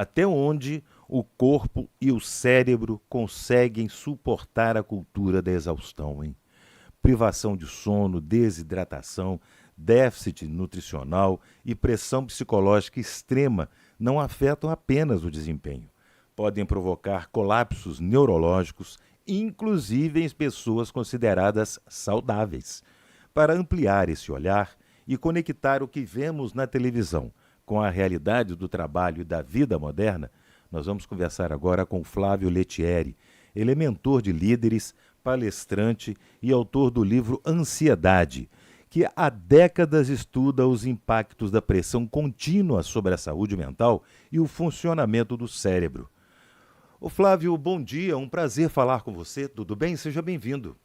Até onde o corpo e o cérebro conseguem suportar a cultura da exaustão, hein? Privação de sono, desidratação, déficit nutricional e pressão psicológica extrema não afetam apenas o desempenho. Podem provocar colapsos neurológicos, inclusive em pessoas consideradas saudáveis. Para ampliar esse olhar e conectar o que vemos na televisão com a realidade do trabalho e da vida moderna, nós vamos conversar agora com Flávio Lettieri. Ele é mentor de líderes, palestrante e autor do livro Ansiedade, que há décadas estuda os impactos da pressão contínua sobre a saúde mental e o funcionamento do cérebro. Ô Flávio, bom dia, um prazer falar com você, tudo bem? Seja bem-vindo.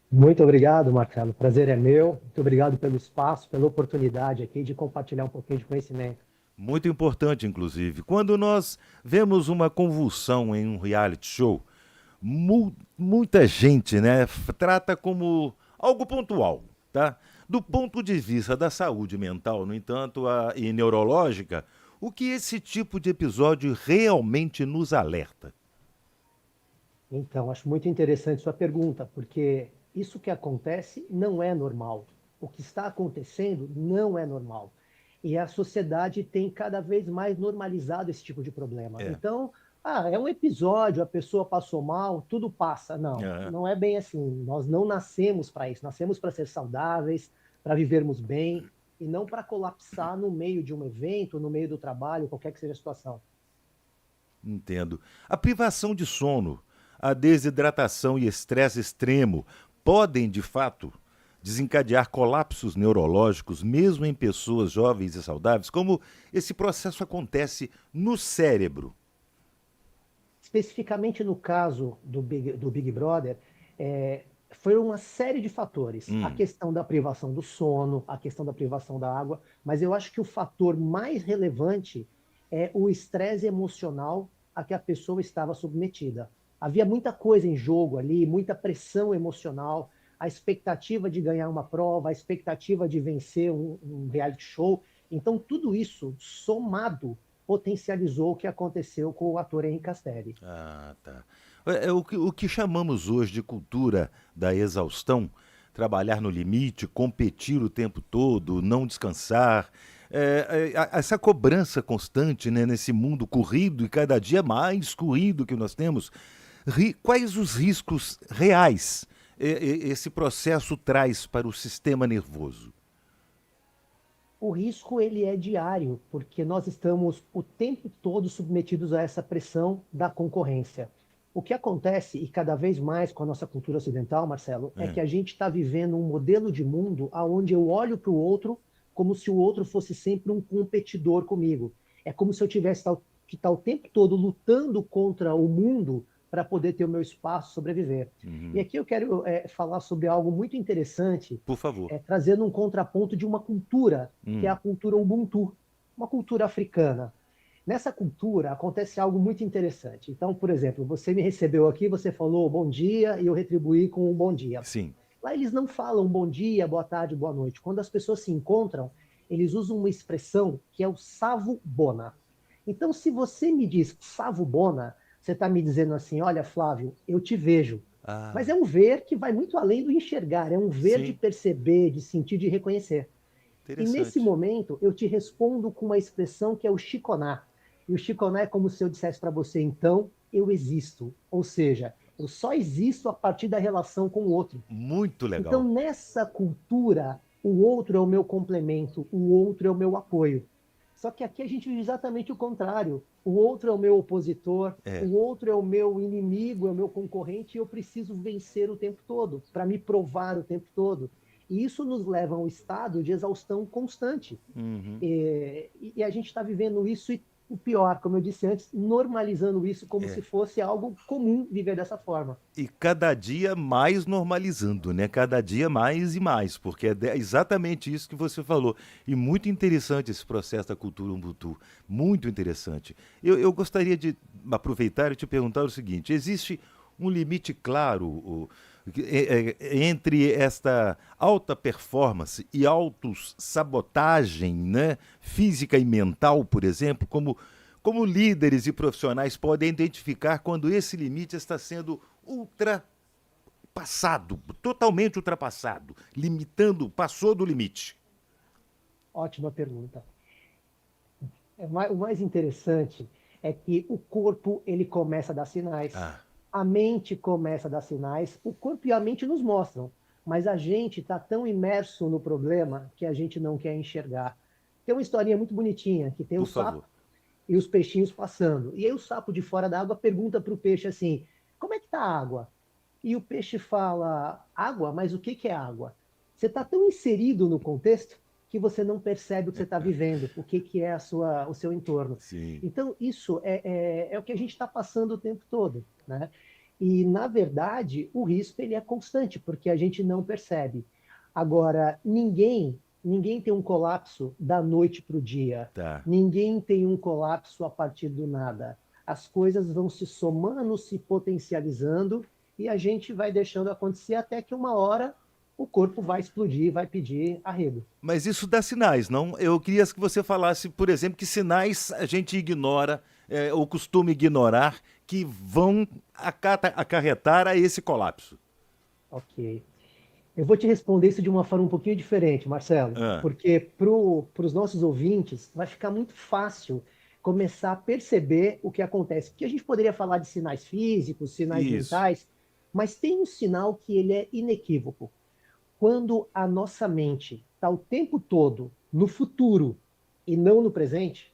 Muito obrigado, Marcelo. O prazer é meu. Muito obrigado pelo espaço, pela oportunidade aqui de compartilhar um pouquinho de conhecimento. Muito importante, inclusive. Quando nós vemos uma convulsão em um reality show, muita gente, né, trata como algo pontual, tá? Do ponto de vista da saúde mental, no entanto, e neurológica, o que esse tipo de episódio realmente nos alerta? Então, acho muito interessante sua pergunta, porque isso que acontece não é normal. O que está acontecendo não é normal. E a sociedade tem cada vez mais normalizado esse tipo de problema. É. Então, é um episódio, a pessoa passou mal, tudo passa. Não, É. não é bem assim. Nós não nascemos para isso. Nascemos para ser saudáveis, para vivermos bem, e não para colapsar no meio de um evento, no meio do trabalho, qualquer que seja a situação. Entendo. A privação de sono, a desidratação e estresse extremo podem, de fato, desencadear colapsos neurológicos, mesmo em pessoas jovens e saudáveis? Como esse processo acontece no cérebro? Especificamente no caso do Big Brother, foi uma série de fatores. A Hum, questão da privação do sono, a questão da privação da água, mas eu acho que o fator mais relevante é o estresse emocional a que a pessoa estava submetida. Havia muita coisa em jogo ali, muita pressão emocional, a expectativa de ganhar uma prova, a expectativa de vencer um reality show. Então, tudo isso somado potencializou o que aconteceu com o ator Henrique Castelli. tá. É o que chamamos hoje de cultura da exaustão, trabalhar no limite, competir o tempo todo, não descansar. Essa cobrança constante, né, nesse mundo corrido e cada dia mais corrido que nós temos. Quais os riscos reais esse processo traz para o sistema nervoso? O risco ele é diário, porque nós estamos o tempo todo submetidos a essa pressão da concorrência. O que acontece, e cada vez mais com a nossa cultura ocidental, Marcelo, é É. que a gente está vivendo um modelo de mundo onde eu olho para o outro como se o outro fosse sempre um competidor comigo. É como se eu tivesse que estar o tempo todo lutando contra o mundo para poder ter o meu espaço, sobreviver. E Uhum. aqui eu quero falar sobre algo muito interessante, Por favor. trazendo um contraponto de uma cultura, que é a Hum. cultura Ubuntu, uma cultura africana. Nessa cultura acontece algo muito interessante. Então, por exemplo, você me recebeu aqui, você falou bom dia e eu retribuí com um bom dia. Sim. Lá eles não falam bom dia, boa tarde, boa noite. Quando as pessoas se encontram, eles usam uma expressão que é o savo bona. Então, se você me diz savo bona, você está me dizendo assim: olha, Flávio, eu te vejo. Mas Ah, é um ver que vai muito além do enxergar, é um ver de sim. perceber, de sentir, de reconhecer. E nesse Interessante. momento, eu te respondo com uma expressão que é o chiconá. E o chiconá é como se eu dissesse para você, então, eu existo. Ou seja, eu só existo a partir da relação com o outro. Muito Então, legal. nessa cultura, o outro é o meu complemento, o outro é o meu apoio. Só que aqui a gente vive exatamente o contrário. O outro é o meu opositor, É. o outro é o meu inimigo, é o meu concorrente, e eu preciso vencer o tempo todo, para me provar o tempo todo. E isso nos leva a um estado de exaustão constante. Uhum. E a gente está vivendo isso e o pior, como eu disse antes, normalizando isso como se É. fosse algo comum viver dessa forma. E cada dia mais normalizando, né? Cada dia mais e mais, porque exatamente isso que você falou. E muito interessante esse processo da cultura Ubuntu. Muito interessante. Eu gostaria de aproveitar e te perguntar o seguinte: existe um limite claro entre esta alta performance e autossabotagem, né? Física e mental, por exemplo, como Como líderes e profissionais podem identificar quando esse limite está sendo ultrapassado, totalmente ultrapassado, limitando, passou do limite? Ótima pergunta. O mais interessante é que o corpo ele começa a dar sinais, Ah, a mente começa a dar sinais, o corpo e a mente nos mostram, mas a gente está tão imerso no problema que a gente não quer enxergar. Tem uma historinha muito bonitinha que tem o por favor. sapo e os peixinhos passando. E aí o sapo de fora da água pergunta para o peixe assim: como é que está a água? E o peixe fala: água? Mas o que que é água? Você está tão inserido no contexto que você não percebe o que você está vivendo, o que que é o seu entorno. Sim. Então, isso é o que a gente está passando o tempo todo, né? E, na verdade, o risco ele é constante, porque a gente não percebe. Agora, ninguém tem um colapso da noite para o dia. Tá. Ninguém tem um colapso a partir do nada. As coisas vão se somando, se potencializando, e a gente vai deixando acontecer até que uma hora o corpo vai explodir, vai pedir arrego. Mas isso dá sinais, não? Eu queria que você falasse, por exemplo, que sinais a gente ignora, ou costuma ignorar, que vão acarretar a esse colapso. Ok. Eu vou te responder isso de uma forma um pouquinho diferente, Marcelo, Ah, porque para os nossos ouvintes vai ficar muito fácil começar a perceber o que acontece. Porque a gente poderia falar de sinais físicos, sinais isso. mentais, mas tem um sinal que ele é inequívoco. Quando a nossa mente está o tempo todo no futuro e não no presente,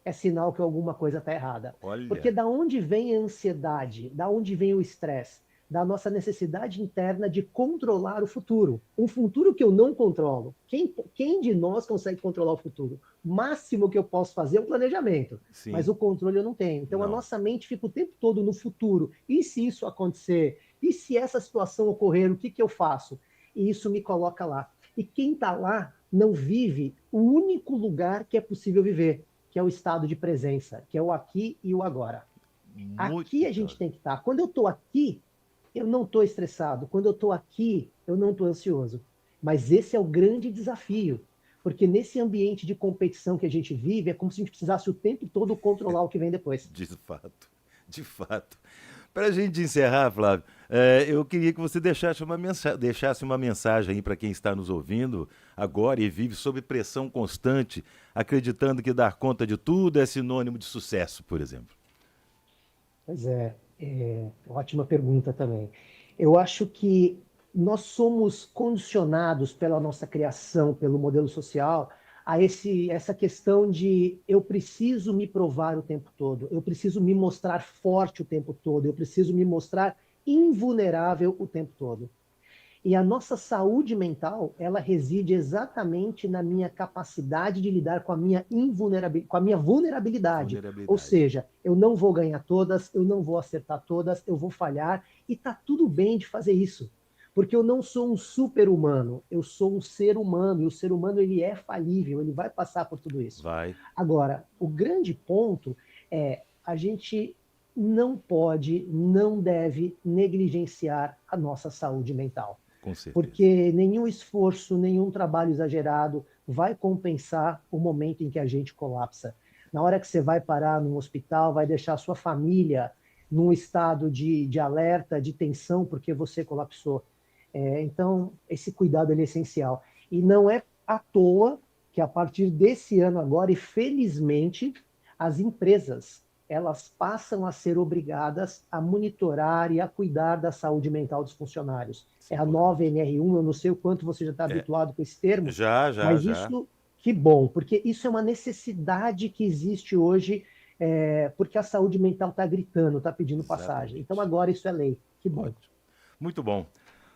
é sinal que alguma coisa está errada. Porque Olha, da onde vem a ansiedade, da onde vem o estresse? Da nossa necessidade interna de controlar o futuro. Um futuro que eu não controlo. Quem de nós consegue controlar o futuro? O máximo que eu posso fazer é um planejamento, mas sim, o controle eu não tenho. Então a não. nossa mente fica o tempo todo no futuro. E se isso acontecer? E se essa situação ocorrer, o que, que eu faço? E isso me coloca lá. E quem está lá não vive o único lugar que é possível viver, que é o estado de presença, que é o aqui e o agora. Aqui a Muito. gente tem que estar. Quando eu estou aqui, eu não estou estressado. Quando eu estou aqui, eu não estou ansioso. Mas esse é o grande desafio, porque nesse ambiente de competição que a gente vive, é como se a gente precisasse o tempo todo controlar o que vem depois. De fato, de fato. Para a gente encerrar, Flávio, eu queria que você deixasse uma mensagem aí para quem está nos ouvindo agora e vive sob pressão constante, acreditando que dar conta de tudo é sinônimo de sucesso, por exemplo. Pois ótima pergunta também. Eu acho que nós somos condicionados pela nossa criação, pelo modelo social, a essa questão de eu preciso me provar o tempo todo, eu preciso me mostrar forte o tempo todo, eu preciso me mostrar invulnerável o tempo todo. E a nossa saúde mental, ela reside exatamente na minha capacidade de lidar com a minha invulnerabilidade, com a minha vulnerabilidade. Ou Vulnerabilidade. seja, eu não vou ganhar todas, eu não vou acertar todas, eu vou falhar, e tá tudo bem de fazer isso. Porque eu não sou um super-humano, eu sou um ser humano, e o ser humano ele é falível, ele vai passar por tudo isso. Vai, Agora, o grande ponto é a gente não pode, não deve negligenciar a nossa saúde mental, com certeza. porque nenhum esforço, nenhum trabalho exagerado vai compensar o momento em que a gente colapsa. Na hora que você vai parar num hospital, vai deixar a sua família num estado de alerta, de tensão, porque você colapsou. Então, esse cuidado é essencial. E não é à toa que a partir desse ano agora, e felizmente, as empresas elas passam a ser obrigadas a monitorar e a cuidar da saúde mental dos funcionários. Isso é É a nova importante. NR1, eu não sei o quanto você já está É, habituado com esse termo, já, já, mas já. isso, que bom, porque isso é uma necessidade que existe hoje, porque a saúde mental está gritando, está pedindo passagem. Então Exatamente. agora isso é lei. Que bom. Ótimo. Muito bom.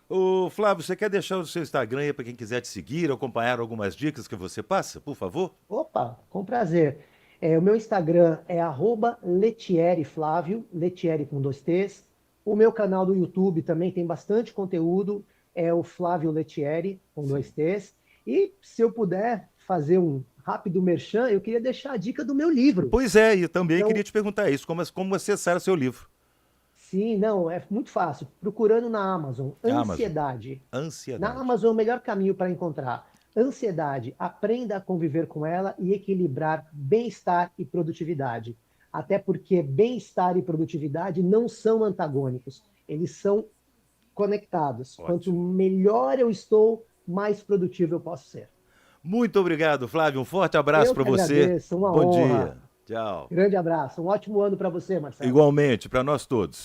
Ô, Flávio, você quer deixar o seu Instagram aí para quem quiser te seguir, acompanhar algumas dicas que você passa, por favor? Opa, com prazer. O meu Instagram é @letieriflávio, Letieri com dois T's. O meu canal do YouTube também tem bastante conteúdo, é o Flávio Letieri, com dois Sim. T's. E se eu puder fazer um rápido merchan, eu queria deixar a dica do meu livro. Pois é, e também queria Então, te perguntar isso, como acessar o seu livro. sim, não, é muito fácil. Procurando na Amazon, Amazon. Ansiedade. Na Ansiedade. Amazon é o melhor caminho para encontrar. Ansiedade, aprenda a conviver com ela e equilibrar bem-estar e produtividade. até porque bem-estar e produtividade não são antagônicos, eles são conectados. Ótimo. Quanto melhor eu estou, mais produtivo eu posso ser. Muito obrigado, Flávio. Um forte abraço para você. Agradeço, uma Bom honra. dia. Tchau. Grande abraço. Um ótimo ano para você, Marcelo. Igualmente, para nós todos.